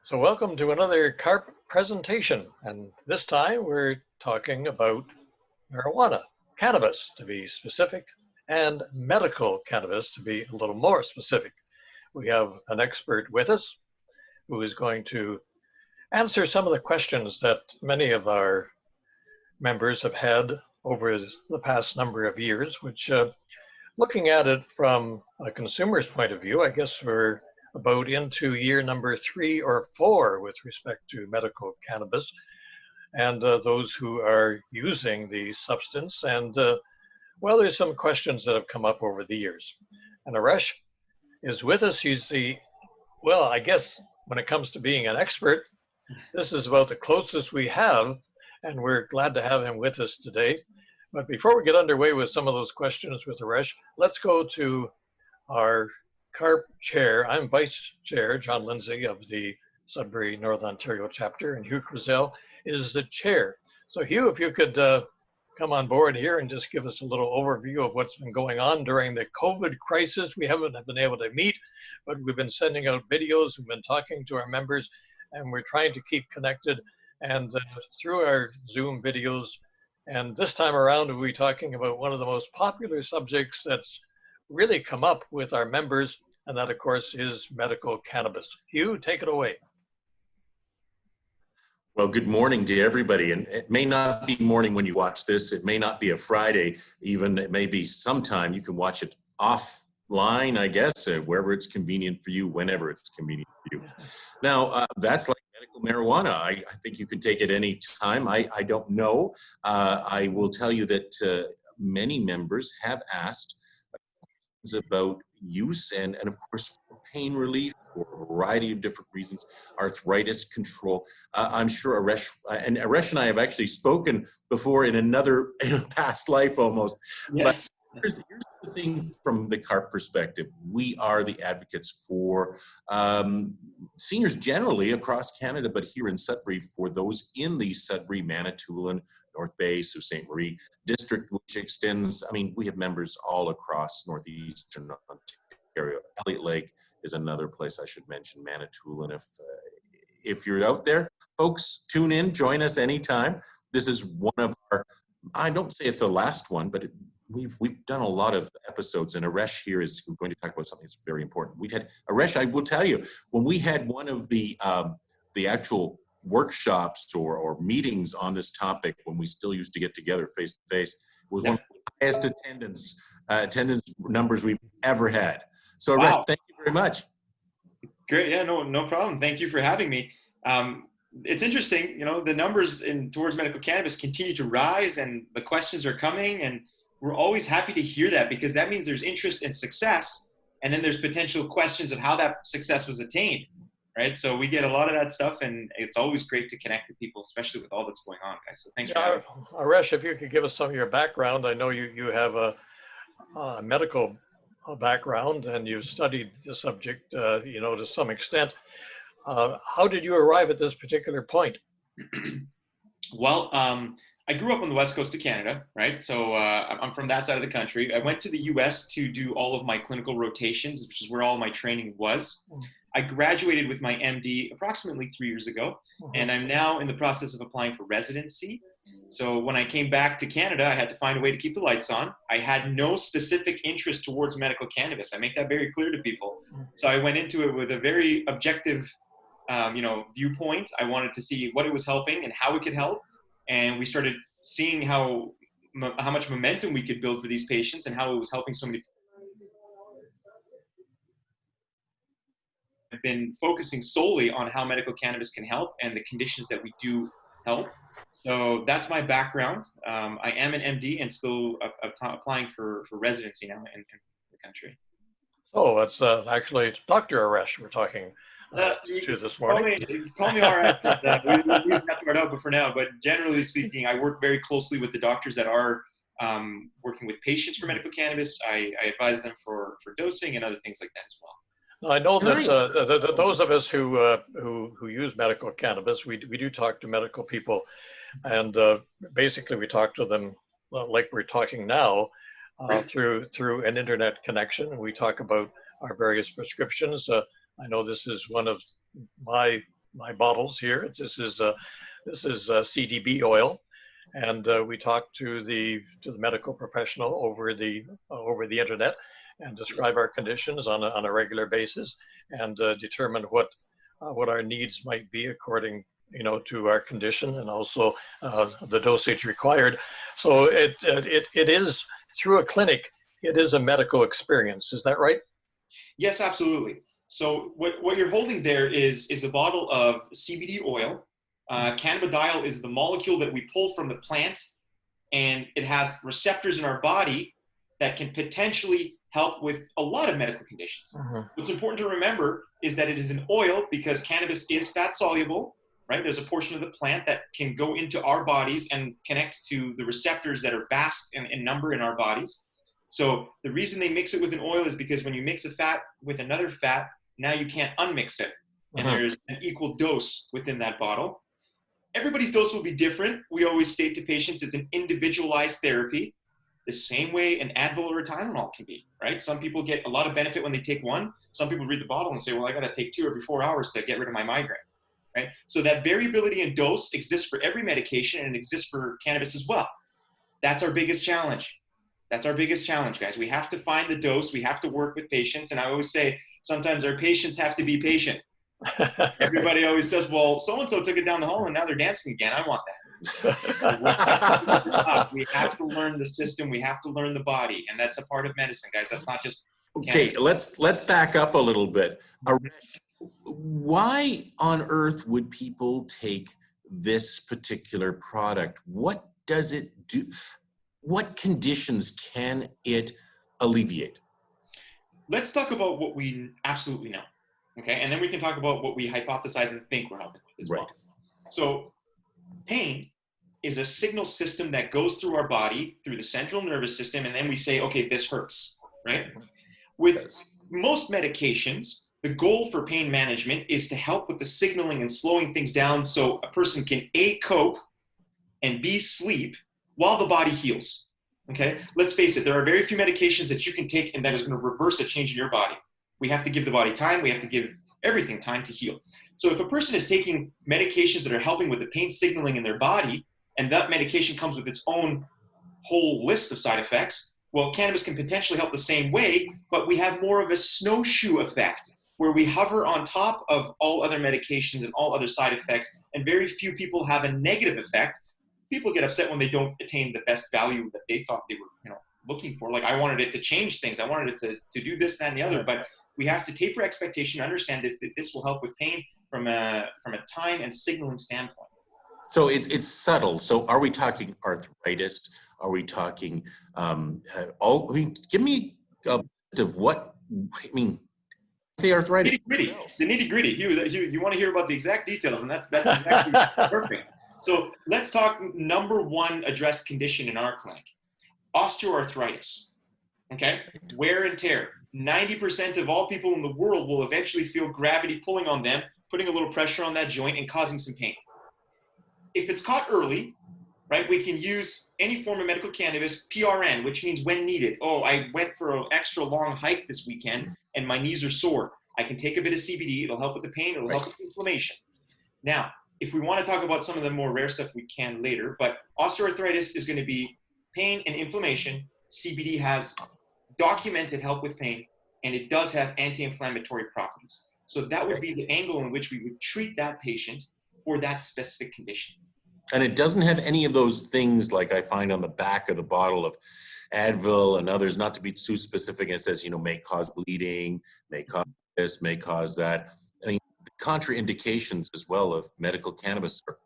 So welcome to another CARP presentation, and this time we're talking about marijuana, cannabis to be specific, and medical cannabis to be a little more specific. We have an expert with us who is going to answer some of the questions that many of our members have had over the past number of years, which looking at it from a consumer's point of view, I guess we're about into year number 3 or 4 with respect to medical cannabis and those who are using the substance. And well, there's some questions that have come up over the years. And Arash is with us. He's well, I guess when it comes to being an expert, this is about the closest we have, and we're glad to have him with us today. But before we get underway with some of those questions with Arash, let's go to our CARP chair. I'm Vice Chair John Lindsay of the Sudbury, North Ontario chapter, and Hugh Kruzel is the chair. So Hugh, if you could come on board here and just give us a little overview of what's been going on during the COVID crisis. We haven't been able to meet, but we've been sending out videos, we've been talking to our members, and we're trying to keep connected and through our Zoom videos. And this time around, we'll be talking about one of the most popular subjects that's really come up with our members, and that, of course, is medical cannabis. Hugh, take it away. Well, good morning to everybody. And it may not be morning when you watch this. It may not be a Friday, even. It may be sometime. You can watch it offline, I guess, wherever it's convenient for you, whenever it's convenient for you. Now, that's like medical marijuana. I think you can take it any time. I don't know. I will tell you that many members have asked about use and of course for pain relief for a variety of different reasons, arthritis control. I'm sure Arash and I have actually spoken before in a past life almost. Yes. But here's the thing from the CARP perspective. We are the advocates for seniors generally across Canada, but here in Sudbury for those in the Sudbury, Manitoulin, North Bay, Sault Ste. Marie district, which extends, I mean, we have members all across northeastern Ontario. Elliott Lake is another place I should mention, Manitoulin. If you're out there, folks, tune in, join us anytime. This is one of our, I don't say it's the last one, but we've done a lot of episodes, and Arash here is going to talk about something that's very important. We've had, Arash, I will tell you, when we had one of the actual workshops or meetings on this topic, when we still used to get together face to face, it was one of the highest attendance numbers we've ever had. So Arash, Wow. thank you very much. Great. Yeah, no problem. Thank you for having me. It's interesting, the numbers towards medical cannabis continue to rise, and the questions are coming, and we're always happy to hear that, because that means there's interest in success, and then there's potential questions of how that success was attained, right? So we get a lot of that stuff, and it's always great to connect with people, especially with all that's going on, guys. So thanks for having me. Arash, if you could give us some of your background. I know you have a medical background, and you've studied the subject, to some extent. How did you arrive at this particular point? Well, I grew up on the west coast of Canada, right? So I'm from that side of the country. I went to the US to do all of my clinical rotations, which is where all my training was. I graduated with my MD approximately 3 years ago, and I'm now in the process of applying for residency. So when I came back to Canada, I had to find a way to keep the lights on. I had no specific interest towards medical cannabis. I make that very clear to people. So I went into it with a very objective viewpoint. I wanted to see what it was helping and how it could help. And we started seeing how much momentum we could build for these patients and how it was helping so many people. I've been focusing solely on how medical cannabis can help and the conditions that we do help. So that's my background. I am an MD and still applying for residency now in the country. Oh, that's actually Dr. Arash we're talking to this morning. Call me Arash. We leave that part out, but for now. But generally speaking, I work very closely with the doctors that are working with patients for medical cannabis. I advise them for dosing and other things like that as well. I know that those of us who use medical cannabis, we do talk to medical people, and basically we talk to them like we're talking now through an internet connection. We talk about our various prescriptions. I know this is one of my my bottles here. This is CDB oil, and we talk to the medical professional over the internet and describe our conditions on a regular basis, and determine what our needs might be according to our condition, and also the dosage required. So it is through a clinic. It is a medical experience. Is that right? Yes, absolutely. So what you're holding there is a bottle of CBD oil. Cannabidiol is the molecule that we pull from the plant, and it has receptors in our body that can potentially help with a lot of medical conditions. What's important to remember is that it is an oil because cannabis is fat soluble, right? There's a portion of the plant that can go into our bodies and connect to the receptors that are vast in number in our bodies. So the reason they mix it with an oil is because when you mix a fat with another fat, now you can't unmix it. And there's an equal dose within that bottle. Everybody's dose will be different. We always state to patients it's an individualized therapy, the same way an Advil or a Tylenol can be, right? Some people get a lot of benefit when they take one. Some people read the bottle and say, well, I got to take 2 every 4 hours to get rid of my migraine, right? So that variability in dose exists for every medication, and it exists for cannabis as well. That's our biggest challenge. That's our biggest challenge, guys. We have to find the dose. We have to work with patients. And I always say, sometimes our patients have to be patient. Everybody always says, well, so-and-so took it down the hall and now they're dancing again. I want that. We have to learn the system. We have to learn the body. And that's a part of medicine, guys. That's not just Okay, let's back up a little bit. Arash, why on earth would people take this particular product? What does it do? What conditions can it alleviate? Let's talk about what we absolutely know. Okay, and then we can talk about what we hypothesize and think we're helping with as well. So pain is a signal system that goes through our body, through the central nervous system, and then we say, okay, this hurts, right? With most medications, the goal for pain management is to help with the signaling and slowing things down so a person can A, cope, and B, sleep while the body heals, okay? Let's face it, there are very few medications that you can take and that is going to reverse a change in your body. We have to give the body time. We have to give everything time to heal. So if a person is taking medications that are helping with the pain signaling in their body, and that medication comes with its own whole list of side effects, well, cannabis can potentially help the same way, but we have more of a snowshoe effect where we hover on top of all other medications and all other side effects, and very few people have a negative effect. People get upset when they don't attain the best value that they thought they were looking for. Like, I wanted it to change things. I wanted it to do this, that, and the other, but we have to taper expectation, understand that this will help with pain from a time and signaling standpoint. So it's subtle. So are we talking arthritis? Are we talking, give me a bit of what, say arthritis. The nitty gritty. Hugh, you want to hear about the exact details, and that's exactly perfect. So let's talk number one addressed condition in our clinic, osteoarthritis, okay? Wear and tear. 90% of all people in the world will eventually feel gravity pulling on them, putting a little pressure on that joint and causing some pain. If it's caught early, right, we can use any form of medical cannabis, PRN, which means when needed. Oh, I went for an extra long hike this weekend and my knees are sore. I can take a bit of CBD. It'll help with the pain. It'll help with inflammation. Now, if we want to talk about some of the more rare stuff, we can later, but osteoarthritis is going to be pain and inflammation. CBD has documented help with pain, and it does have anti-inflammatory properties. So that would be the angle in which we would treat that patient for that specific condition. And it doesn't have any of those things like I find on the back of the bottle of Advil and others, not to be too specific. It says, may cause bleeding, may cause this, may cause that. I mean, the contraindications as well of medical cannabis are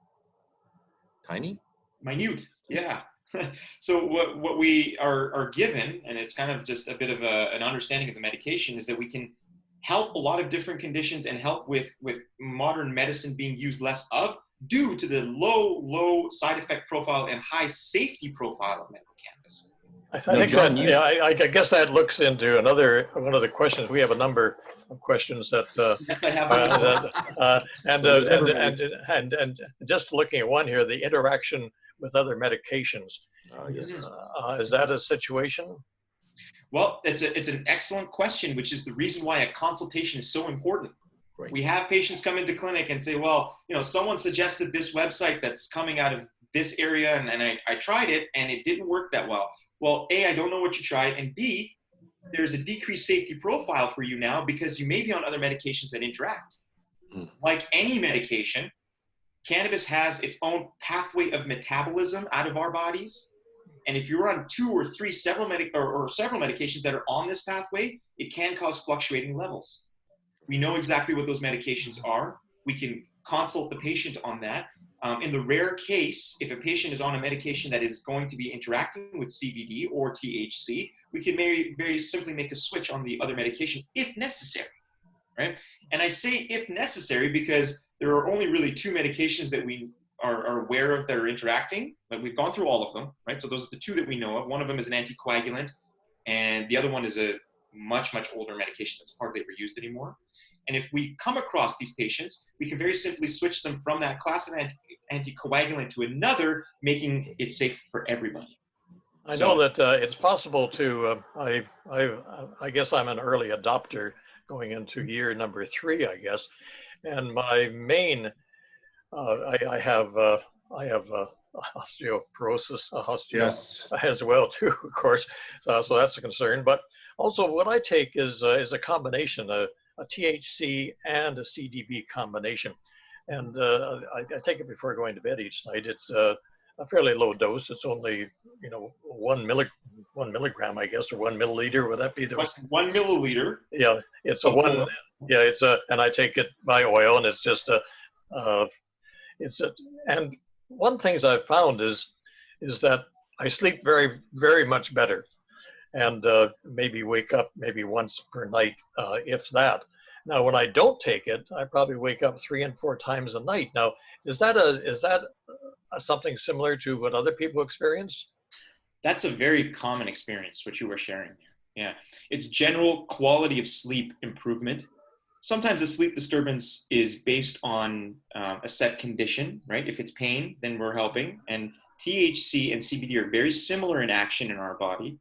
tiny? Minute, yeah. So what we are given, and it's kind of just a bit of an understanding of the medication, is that we can help a lot of different conditions and help with modern medicine being used less of due to the low side effect profile and high safety profile of medical cannabis. I guess that looks into one of the questions. We have a number of questions that yes, I have. And just looking at one here, the interaction with other medications. Yes. Is that a situation? Well, it's an excellent question, which is the reason why a consultation is so important. Right. We have patients come into clinic and say, well, someone suggested this website that's coming out of this area, and I tried it and it didn't work that well. Well, A, I don't know what you tried, and B, there's a decreased safety profile for you now because you may be on other medications that interact. Like any medication, cannabis has its own pathway of metabolism out of our bodies. And if you're on 2 or 3 several medications that are on this pathway, it can cause fluctuating levels. We know exactly what those medications are. We can consult the patient on that. In the rare case, if a patient is on a medication that is going to be interacting with CBD or THC, we can very, very simply make a switch on the other medication if necessary, right? And I say if necessary because there are only really 2 medications that we are aware of that are interacting. Like we've gone through all of them, right? So those are the 2 that we know of. One of them is an anticoagulant, and the other one is a much, much older medication that's hardly ever used anymore. And if we come across these patients, we can very simply switch them from that class of anticoagulant to another, making it safe for everybody. I know that it's possible to, I guess I'm an early adopter going into year number 3, I guess. And my main, I have osteoporosis, Yes. as well too, of course. So that's a concern. But also what I take is a combination, a THC and a CBD combination. And I take it before going to bed each night. It's a fairly low dose. It's only, 1 milligram, I guess, or 1 milliliter. Would that be the 1 milliliter? Yeah, it's a one. Yeah, and I take it by oil, and it's just and one things I've found is that I sleep very, very much better, and maybe wake up maybe once per night, if that. Now, when I don't take it, I probably wake up 3 and 4 times a night. Now, is that something similar to what other people experience? That's a very common experience, what you were sharing there. Yeah, it's general quality of sleep improvement. Sometimes the sleep disturbance is based on a set condition, right? If it's pain, then we're helping. And THC and CBD are very similar in action in our body,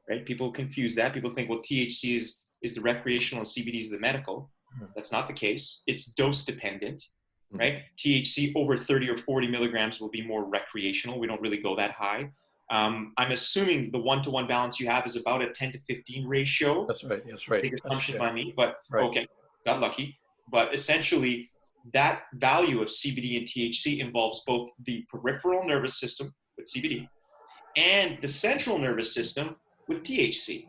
right? People confuse that. People think, well, THC is the recreational and CBD is the medical. That's not the case. It's dose dependent, right? THC over 30 or 40 milligrams will be more recreational. We don't really go that high. I'm assuming the 1-to-1 balance you have is about a 10 to 15 ratio. That's right. That's right. Big assumption by me, but right. Okay, got lucky. But essentially, that value of CBD and THC involves both the peripheral nervous system with CBD and the central nervous system with THC.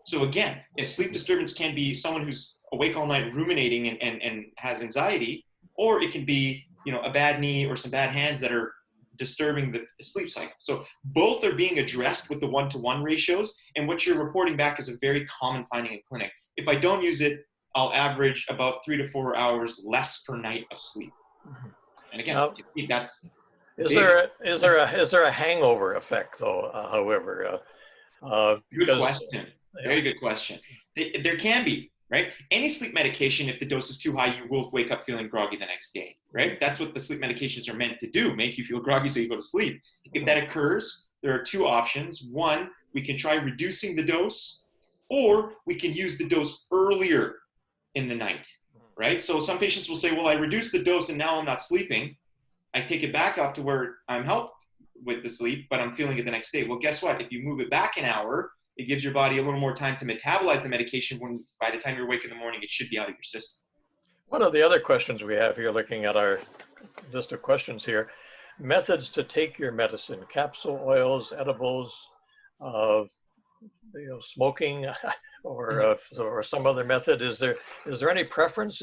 So again, a sleep disturbance can be someone who's awake all night ruminating and has anxiety, or it can be, a bad knee or some bad hands that are disturbing the sleep cycle. So both are being addressed with the 1-to-1 ratios, and what you're reporting back is a very common finding in clinic. If I don't use it, I'll average about 3 to 4 hours less per night of sleep. And again, that's is there a hangover effect though? However, good question. Very good question. There can be, right? Any sleep medication, if the dose is too high, you will wake up feeling groggy the next day, right? That's what the sleep medications are meant to do, make you feel groggy so you go to sleep. If that occurs, there are 2 options. One, we can try reducing the dose, or we can use the dose earlier in the night, right? So some patients will say, well, I reduced the dose and now I'm not sleeping. I take it back up to where I'm helped with the sleep, but I'm feeling it the next day. Well, guess what? If you move it back an hour, it gives your body a little more time to metabolize the medication when by the time you're awake in the morning, it should be out of your system. One of the other questions we have here, looking at our list of questions here, methods to take your medicine, capsule, oils, edibles, smoking, or some other method. Is there any preference?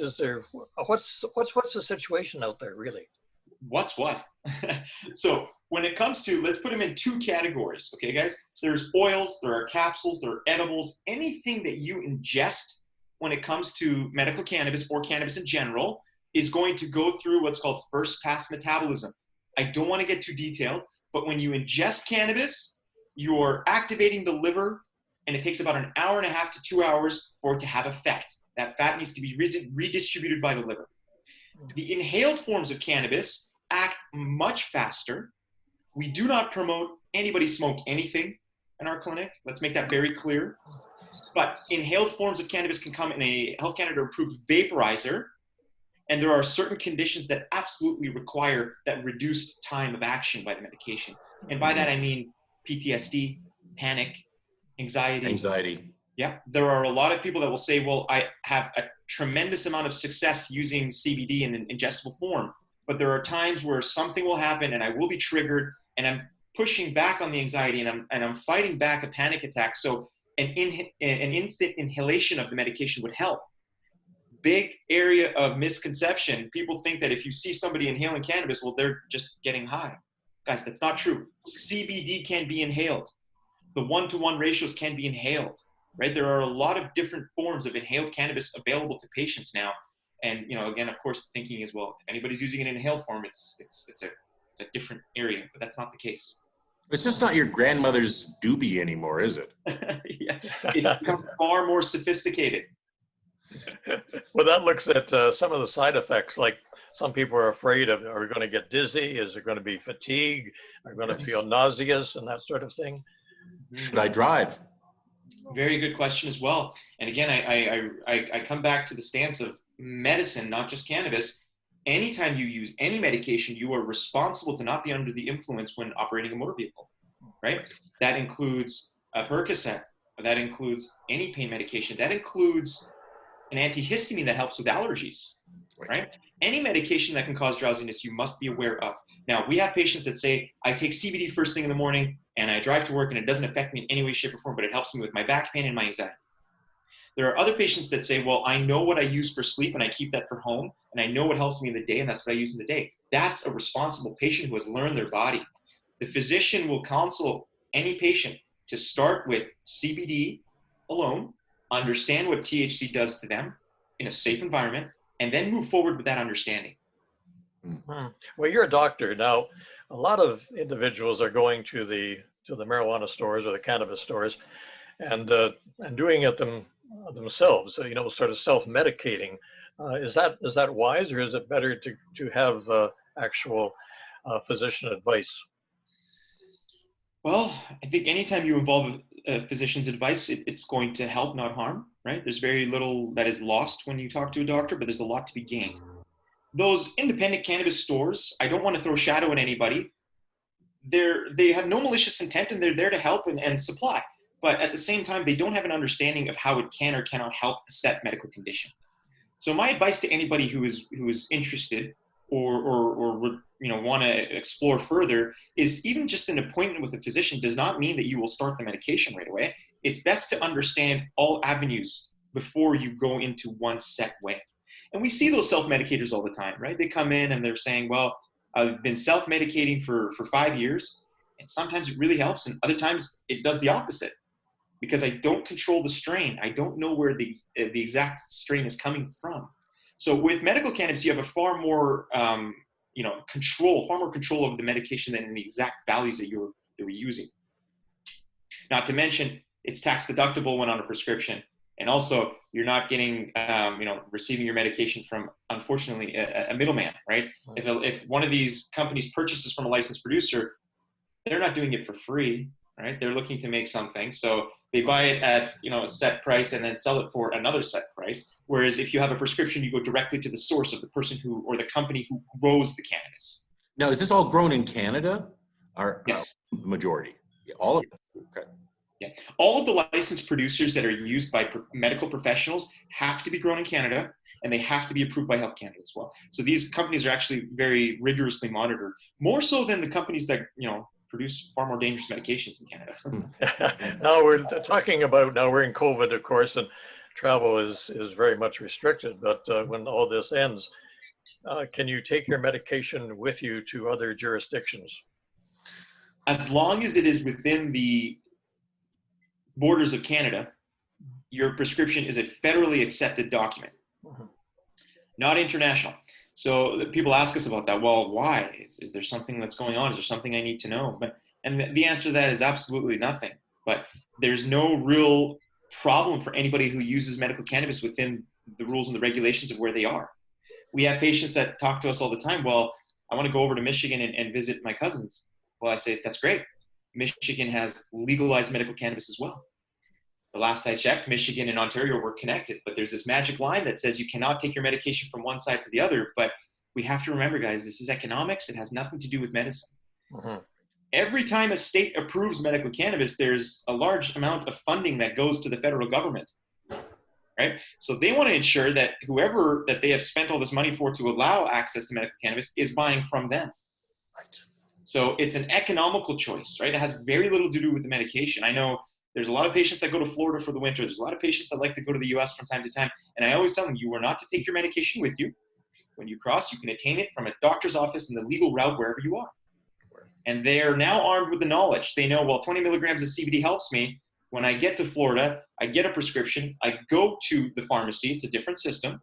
What's the situation out there really? What's what? So when it comes to, let's put them in 2 categories, okay, guys? There's oils, there are capsules, there are edibles, anything that you ingest when it comes to medical cannabis or cannabis in general is going to go through what's called first pass metabolism. I don't want to get too detailed, but when you ingest cannabis, you're activating the liver, and it takes about 1.5 hours to 2 hours for it to have effect. That fat needs to be redistributed by the liver. The inhaled forms of cannabis act much faster. We do not promote anybody smoke anything in our clinic. Let's make that very clear. But inhaled forms of cannabis can come in a Health Canada approved vaporizer, And there are certain conditions that absolutely require that reduced time of action by the medication. And by that, I mean PTSD, panic, anxiety. Anxiety. Yeah, there are a lot of people that will say, well, I have a tremendous amount of success using CBD in an ingestible form, but there are times where something will happen and I will be triggered and I'm pushing back on the anxiety and I'm fighting back a panic attack. So an instant inhalation of the medication would help. Big area of misconception. People think that if you see somebody inhaling cannabis, well, they're just getting high. Guys, that's not true. CBD can be inhaled. The 1-to-1 ratios can be inhaled, right? There are a lot of different forms of inhaled cannabis available to patients now. And, you know, again, of course, the thinking is, well, if anybody's using it in inhaled form, it's a different area, but that's not the case. It's just not your grandmother's doobie anymore, is it? Yeah, it's become far more sophisticated. Well, that looks at some of the side effects, like some people are afraid of, are going to get dizzy? Is there going to be fatigue? Are going to feel nauseous and that sort of thing? Should I drive? Very good question as well. And again, I come back to the stance of medicine, not just cannabis. Anytime you use any medication, you are responsible to not be under the influence when operating a motor vehicle, right? That includes a Percocet. That includes any pain medication. That includes an antihistamine that helps with allergies, right? Any medication that can cause drowsiness, you must be aware of. Now, we have patients that say, I take CBD first thing in the morning and I drive to work and it doesn't affect me in any way, shape, or form, but it helps me with my back pain and my anxiety. There are other patients that say, well, I know what I use for sleep and I keep that for home and I know what helps me in the day and that's what I use in the day. That's a responsible patient who has learned their body. The physician will counsel any patient to start with CBD alone, understand what THC does to them in a safe environment, and then move forward with that understanding. Well, you're a doctor. Now, a lot of individuals are going to the marijuana stores or the cannabis stores and doing it themselves, you know, sort of self-medicating. Is that wise, or is it better to have actual physician advice? Well, I think anytime you involve a physician's advice, it's going to help, not harm, right? There's very little that is lost when you talk to a doctor, but there's a lot to be gained. Those independent cannabis stores, I don't want to throw shadow at anybody. They have no malicious intent and they're there to help and supply. But at the same time, they don't have an understanding of how it can or cannot help a set medical condition. So my advice to anybody who is interested or would, you know, want to explore further is even just an appointment with a physician does not mean that you will start the medication right away. It's best to understand all avenues before you go into one set way. And we see those self-medicators all the time, right? They come in and they're saying, well, I've been self-medicating for 5 years, and sometimes it really helps, and other times it does the opposite because I don't control the strain. I don't know where the exact strain is coming from. So with medical cannabis, you have a far more control over the medication than in the exact values that you were using. Not to mention, it's tax deductible when on a prescription. And also, you're not getting, receiving your medication from, unfortunately, a middleman, right? If one of these companies purchases from a licensed producer, they're not doing it for free, right? They're looking to make something. So they buy it at, a set price and then sell it for another set price. Whereas if you have a prescription, you go directly to the source of the person or the company who grows the cannabis. Now, is this all grown in Canada? Yes. The majority? Yeah, all of it? Okay. Yeah. All of the licensed producers that are used by medical professionals have to be grown in Canada, and they have to be approved by Health Canada as well. So these companies are actually very rigorously monitored, more so than the companies that, produce far more dangerous medications in Canada. Now we're talking about, we're in COVID, of course, and travel is very much restricted, but when all this ends, can you take your medication with you to other jurisdictions? As long as it is within the borders of Canada, your prescription is a federally accepted document, not international. So people ask us about that. Well, why? Is there something that's going on? Is there something I need to know? And the answer to that is absolutely nothing. But there's no real problem for anybody who uses medical cannabis within the rules and the regulations of where they are. We have patients that talk to us all the time. Well, I want to go over to Michigan and visit my cousins. Well, I say, that's great. Michigan has legalized medical cannabis as well. the last I checked, Michigan and Ontario were connected, but there's this magic line that says you cannot take your medication from one side to the other. But we have to remember, guys, this is economics. It has nothing to do with medicine. Mm-hmm. Every time a state approves medical cannabis, there's a large amount of funding that goes to the federal government, right? So they want to ensure that whoever that they have spent all this money for to allow access to medical cannabis is buying from them. Right. So it's an economical choice, right? It has very little to do with the medication. I know there's a lot of patients that go to Florida for the winter. There's a lot of patients that like to go to the US from time to time. And I always tell them, you are not to take your medication with you. When you cross, you can attain it from a doctor's office in the legal route wherever you are. And they're now armed with the knowledge. They know, well, 20 milligrams of CBD helps me. When I get to Florida, I get a prescription. I go to the pharmacy. It's a different system.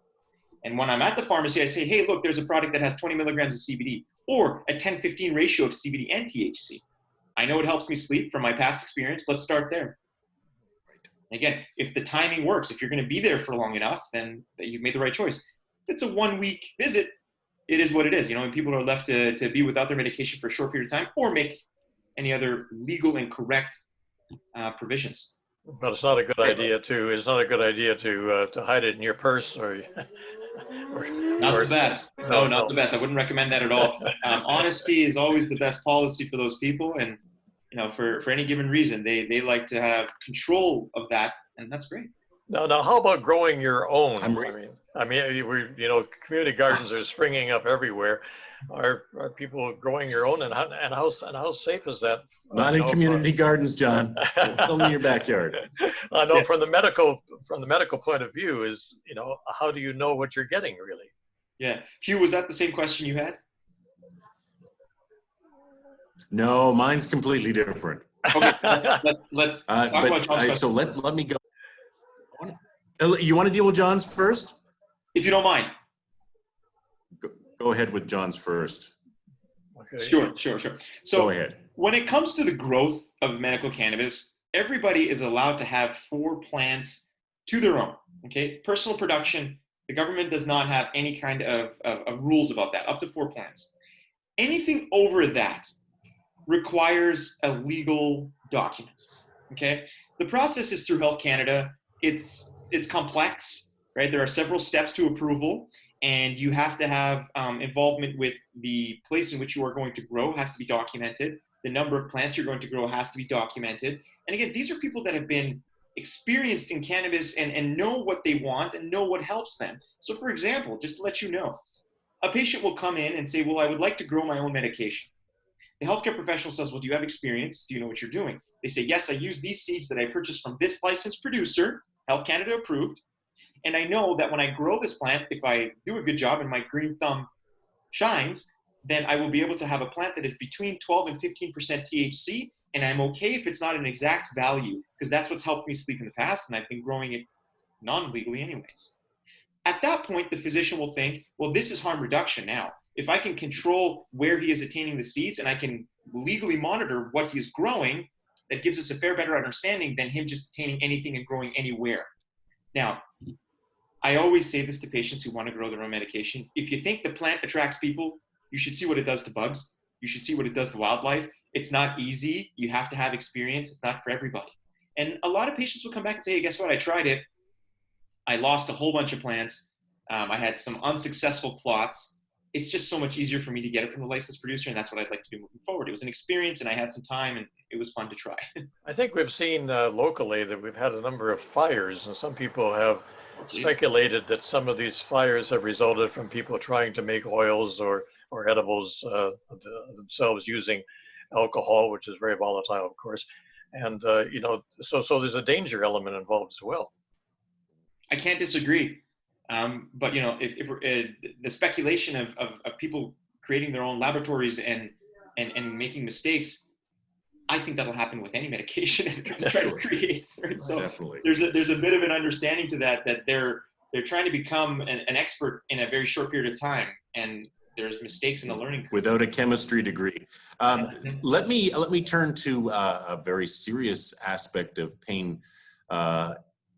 And when I'm at the pharmacy, I say, hey, look, there's a product that has 20 milligrams of CBD or a 10-15 ratio of CBD and THC. I know it helps me sleep from my past experience. Let's start there. Right. Again, if the timing works, if you're going to be there for long enough, then you've made the right choice. If it's a 1-week visit, it is what it is, and people are left to be without their medication for a short period of time or make any other legal and correct provisions. But it's not a good idea to hide it in your purse or not the best. No, not the best. I wouldn't recommend that at all. Honesty is always the best policy for those people, and for any given reason, they like to have control of that, and that's great. Now, how about growing your own? I mean, community gardens are springing up everywhere. Are people growing your own, and how safe is that? Not in community gardens, John. Only in your backyard. I know from the medical point of view is how do you know what you're getting really? Yeah, Hugh, was that the same question you had? No, mine's completely different. Okay, let's talk about John's so let me go. You want to deal with John's first? If you don't mind. Go ahead with John's first. Okay. Sure. So go ahead. When it comes to the growth of medical cannabis, everybody is allowed to have 4 plants to their own. Okay, personal production, the government does not have any kind of rules about that, up to 4 plants. Anything over that requires a legal document. Okay, the process is through Health Canada. It's complex, right? There are several steps to approval, and you have to have involvement with the place in which you are going to grow has to be documented. The number of plants you're going to grow has to be documented. And again, these are people that have been experienced in cannabis and know what they want and know what helps them. So for example, just to let you know, a patient will come in and say, well, I would like to grow my own medication. The healthcare professional says, well, do you have experience? Do you know what you're doing? They say, yes, I use these seeds that I purchased from this licensed producer, Health Canada approved. And I know that when I grow this plant, if I do a good job and my green thumb shines, then I will be able to have a plant that is between 12 and 15% THC. And I'm okay if it's not an exact value, because that's what's helped me sleep in the past. And I've been growing it non-legally anyways. At that point, the physician will think, well, this is harm reduction now. If I can control where he is attaining the seeds and I can legally monitor what he is growing, that gives us a better understanding than him just attaining anything and growing anywhere. Now, I always say this to patients who want to grow their own medication. If you think the plant attracts people, you should see what it does to bugs. You should see what it does to wildlife. It's not easy. You have to have experience. It's not for everybody. And a lot of patients will come back and say, hey, guess what? I tried it. I lost a whole bunch of plants. I had some unsuccessful plots. It's just so much easier for me to get it from the licensed producer, and that's what I'd like to do moving forward. It was an experience, and I had some time, and it was fun to try. I think we've seen locally that we've had a number of fires, and some people have speculated that some of these fires have resulted from people trying to make oils or edibles themselves using alcohol, which is very volatile, of course. And, so there's a danger element involved as well. I can't disagree. But if the speculation of people creating their own laboratories and making mistakes, I think that'll happen with any medication people try to create. Right? So definitely. There's a bit of an understanding to that they're trying to become an expert in a very short period of time, and there's mistakes in the learning curve. Without a chemistry degree. Let me turn to a very serious aspect of pain.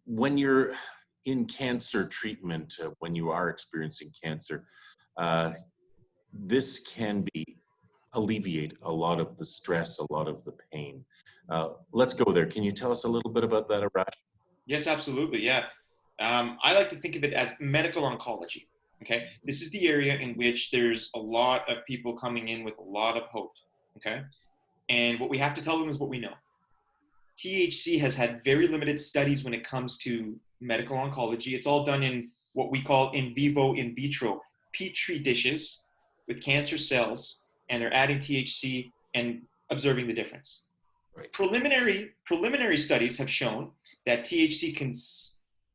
When you're in cancer treatment, when you are experiencing cancer, this can alleviate a lot of the stress, a lot of the pain. Let's go there. Can you tell us a little bit about that, Arash? Yes, absolutely. Yeah. I like to think of it as medical oncology. Okay. This is the area in which there's a lot of people coming in with a lot of hope. Okay. And what we have to tell them is what we know. THC has had very limited studies when it comes to medical oncology. It's all done in what we call in vivo, in vitro, petri dishes with cancer cells, and they're adding THC and observing the difference. Right. Preliminary studies have shown that THC can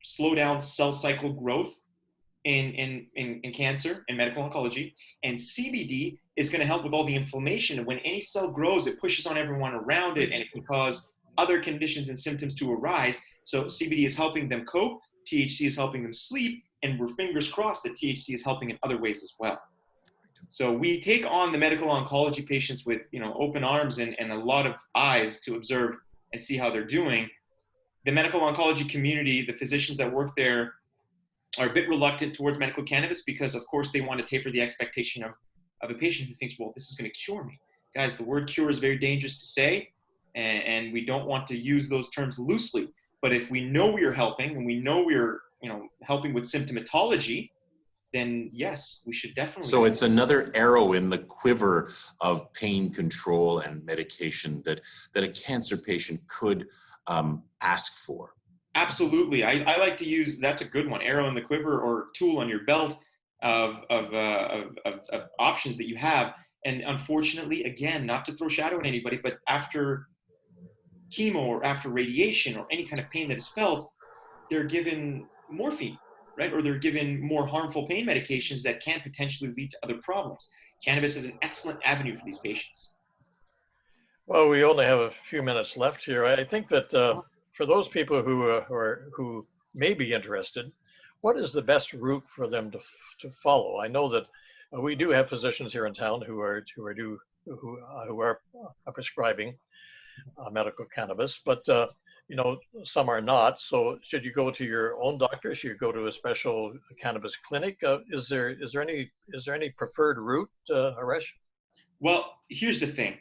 slow down cell cycle growth in cancer and medical oncology, and CBD is going to help with all the inflammation. And when any cell grows, it pushes on everyone around it, and it can cause other conditions and symptoms to arise. So CBD is helping them cope, THC is helping them sleep, and we're fingers crossed that THC is helping in other ways as well. So we take on the medical oncology patients with, open arms and a lot of eyes to observe and see how they're doing. The medical oncology community, the physicians that work there, are a bit reluctant towards medical cannabis because, of course, they want to taper the expectation of a patient who thinks, well, this is going to cure me. Guys, the word cure is very dangerous to say, and we don't want to use those terms loosely. But if we know we are helping and we know we're helping with symptomatology, then yes, we should definitely. So it's another arrow in the quiver of pain control and medication that a cancer patient could ask for. Absolutely. I like to use, that's a good one, arrow in the quiver or tool on your belt of options that you have. And unfortunately, again, not to throw shadow on anybody, but after chemo or after radiation or any kind of pain that is felt, they're given morphine, right? Or they're given more harmful pain medications that can potentially lead to other problems. Cannabis is an excellent avenue for these patients. Well, we only have a few minutes left here. I think that for those people who may be interested, what is the best route for them to follow? I know that we do have physicians here in town who are prescribing medical cannabis, but some are not. So should you go to your own doctor? Should you go to a special cannabis clinic? Is there any preferred route, Arash? Well, here's the thing.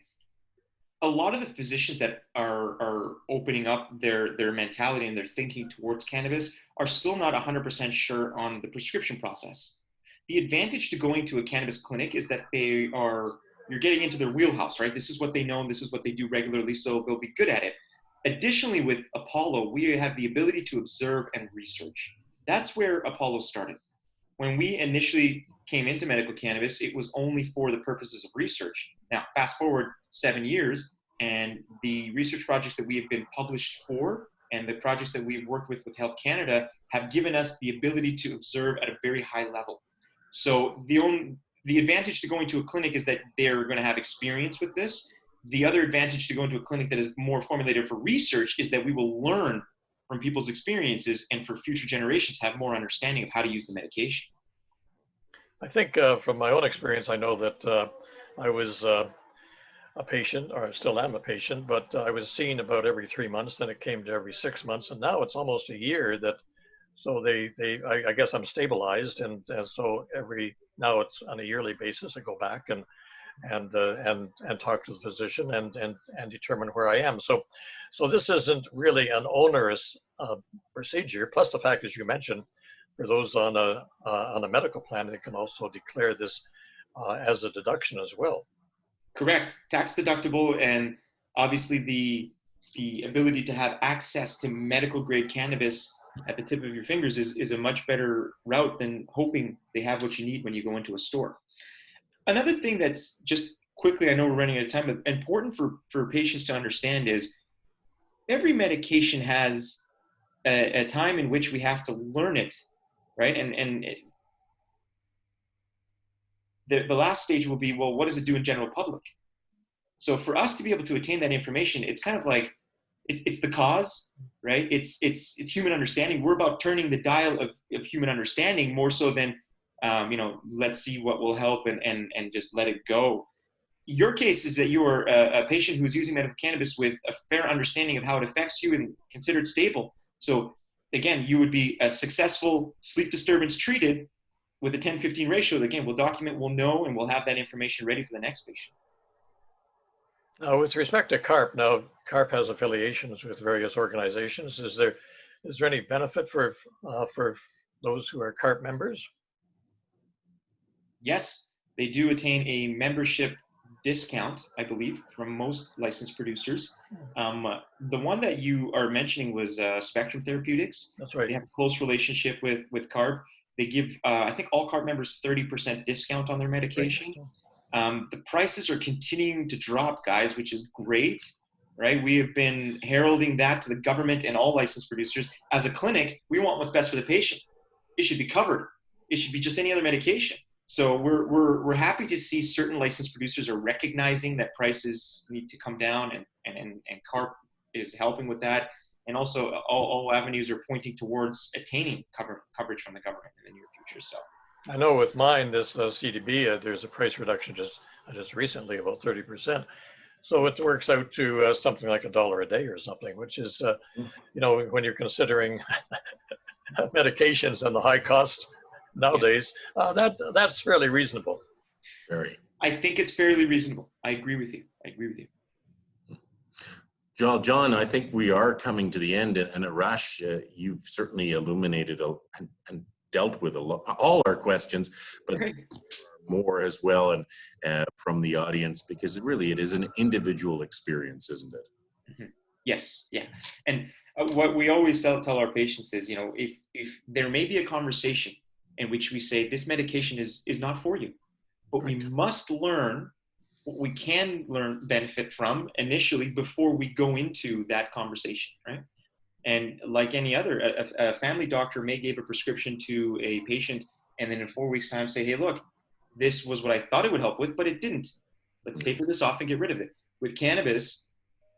A lot of the physicians that are opening up their mentality and their thinking towards cannabis are still not 100% sure on the prescription process. The advantage to going to a cannabis clinic is that you're getting into their wheelhouse, right? This is what they know and this is what they do regularly, so they'll be good at it. Additionally, with Apollo, we have the ability to observe and research. That's where Apollo started. When we initially came into medical cannabis, it was only for the purposes of research. Now, fast forward 7 years, and the research projects that we have been published for and the projects that we've worked with Health Canada have given us the ability to observe at a very high level. So the advantage to going to a clinic is that they're going to have experience with this. The other advantage to going to a clinic that is more formulated for research is that we will learn from people's experiences and for future generations have more understanding of how to use the medication. I think from my own experience, I know that I was a patient, or I still am a patient, but I was seen about every 3 months, then it came to every 6 months, and now it's almost a year that, so I guess I'm stabilized, and so now it's on a yearly basis, I go back and talk to the physician and determine where I am. So this isn't really an onerous procedure. Plus the fact, as you mentioned, for those on a medical plan, they can also declare this as a deduction as well. Correct, tax deductible, and obviously the ability to have access to medical grade cannabis at the tip of your fingers is a much better route than hoping they have what you need when you go into a store. Another thing that's just quickly, I know we're running out of time, but important for patients to understand is every medication has a time in which we have to learn it, right? And the last stage will be, well, what does it do in general public? So for us to be able to attain that information, it's kind of like, it's the cause, right? It's human understanding. We're about turning the dial of human understanding more so than, let's see what will help and just let it go. Your case is that you are a patient who's using medical cannabis with a fair understanding of how it affects you and considered stable. So again, you would be a successful sleep disturbance treated with a 10-15 ratio. Again, we'll document, we'll know, and we'll have that information ready for the next patient. Now, with respect to CARP, now CARP has affiliations with various organizations. Is is there any benefit for those who are CARP members? Yes, they do attain a membership discount, I believe, from most licensed producers. The one that you are mentioning was Spectrum Therapeutics. That's right. They have a close relationship with CARP. They give, I think, all CARP members 30% discount on their medication. The prices are continuing to drop, guys, which is great, right? We have been heralding that to the government and all licensed producers. As a clinic, we want what's best for the patient. It should be covered. It should be just any other medication. So we're happy to see certain licensed producers are recognizing that prices need to come down, and CARP is helping with that. And also all avenues are pointing towards attaining coverage from the government in the near future. So I know with mine, this CDB, there's a price reduction just recently, about 30%. So it works out to something like $1 a day or something, which is, when you're considering medications and the high cost nowadays, that's fairly reasonable. Very. I think it's fairly reasonable. I agree with you. John, I think we are coming to the end, and Arash, you've certainly illuminated and dealt with all our questions, but more as well, and from the audience, because it is an individual experience, isn't it? Mm-hmm. Yes, yeah. And what we always tell our patients is, if there may be a conversation in which we say this medication is not for you, but we must learn what we can benefit from initially before we go into that conversation, right? And like any other, a family doctor may give a prescription to a patient and then in 4 weeks' time say, hey, look, this was what I thought it would help with, but it didn't. Let's taper this off and get rid of it. With cannabis,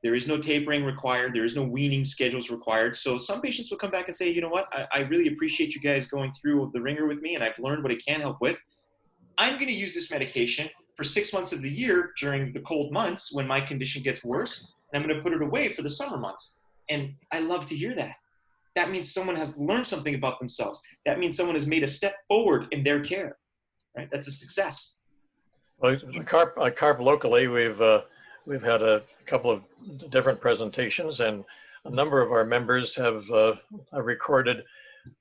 there is no tapering required. There is no weaning schedules required. So some patients will come back and say, you know what, I really appreciate you guys going through the ringer with me, and I've learned what it can help with. I'm going to use this medication for 6 months of the year during the cold months when my condition gets worse, and I'm going to put it away for the summer months. And I love to hear that. That means someone has learned something about themselves. That means someone has made a step forward in their care, right? That's a success. Well, CARP locally, we've had a couple of different presentations, and a number of our members have recorded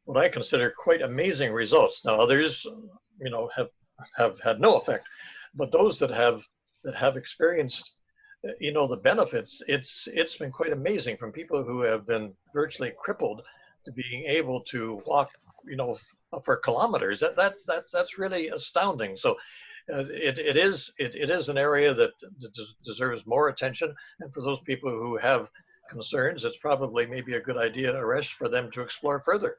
what I consider quite amazing results. Now others, have had no effect, but those that have experienced, the benefits, it's been quite amazing, from people who have been virtually crippled to being able to walk, for kilometers. That's really astounding. So it is an area that deserves more attention, and for those people who have concerns, it's probably maybe a good idea, Arash, for them to explore further.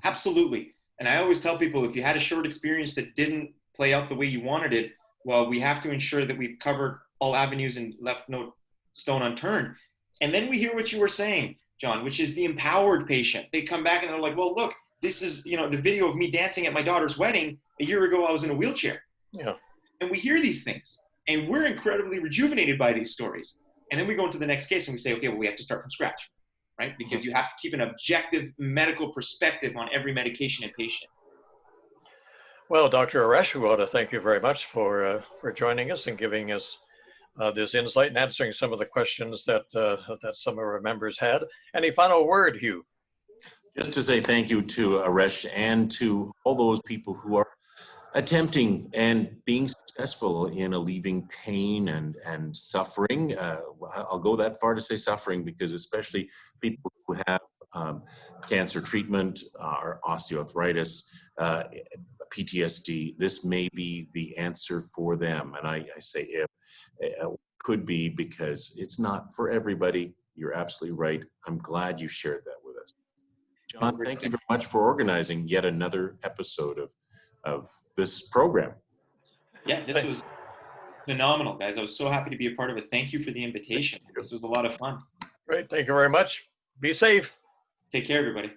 Absolutely. And I always tell people, if you had a short experience that didn't play out the way you wanted it, well, we have to ensure that we've covered all avenues and left no stone unturned. And then we hear what you were saying, John, which is the empowered patient. They come back and they're like, well, look, this is, the video of me dancing at my daughter's wedding. A year ago, I was in a wheelchair. Yeah. And we hear these things, and we're incredibly rejuvenated by these stories. And then we go into the next case and we say, okay, well, we have to start from scratch, right? Because you have to keep an objective medical perspective on every medication and patient. Well, Dr. Arash, we want to thank you very much for joining us and giving us this insight and answering some of the questions that some of our members had. Any final word, Hugh? Just to say thank you to Arash and to all those people who are attempting and being successful in alleviating pain and suffering. I'll go that far to say suffering, because especially people who have cancer treatment or osteoarthritis, PTSD, this may be the answer for them. And I say if, could be, because it's not for everybody. You're absolutely right. I'm glad you shared that with us. John, thank you very much for organizing yet another episode of this program. Yeah, this was phenomenal, guys. I was so happy to be a part of it. Thank you for the invitation. This was a lot of fun. Great. Thank you very much. Be safe. Take care, everybody.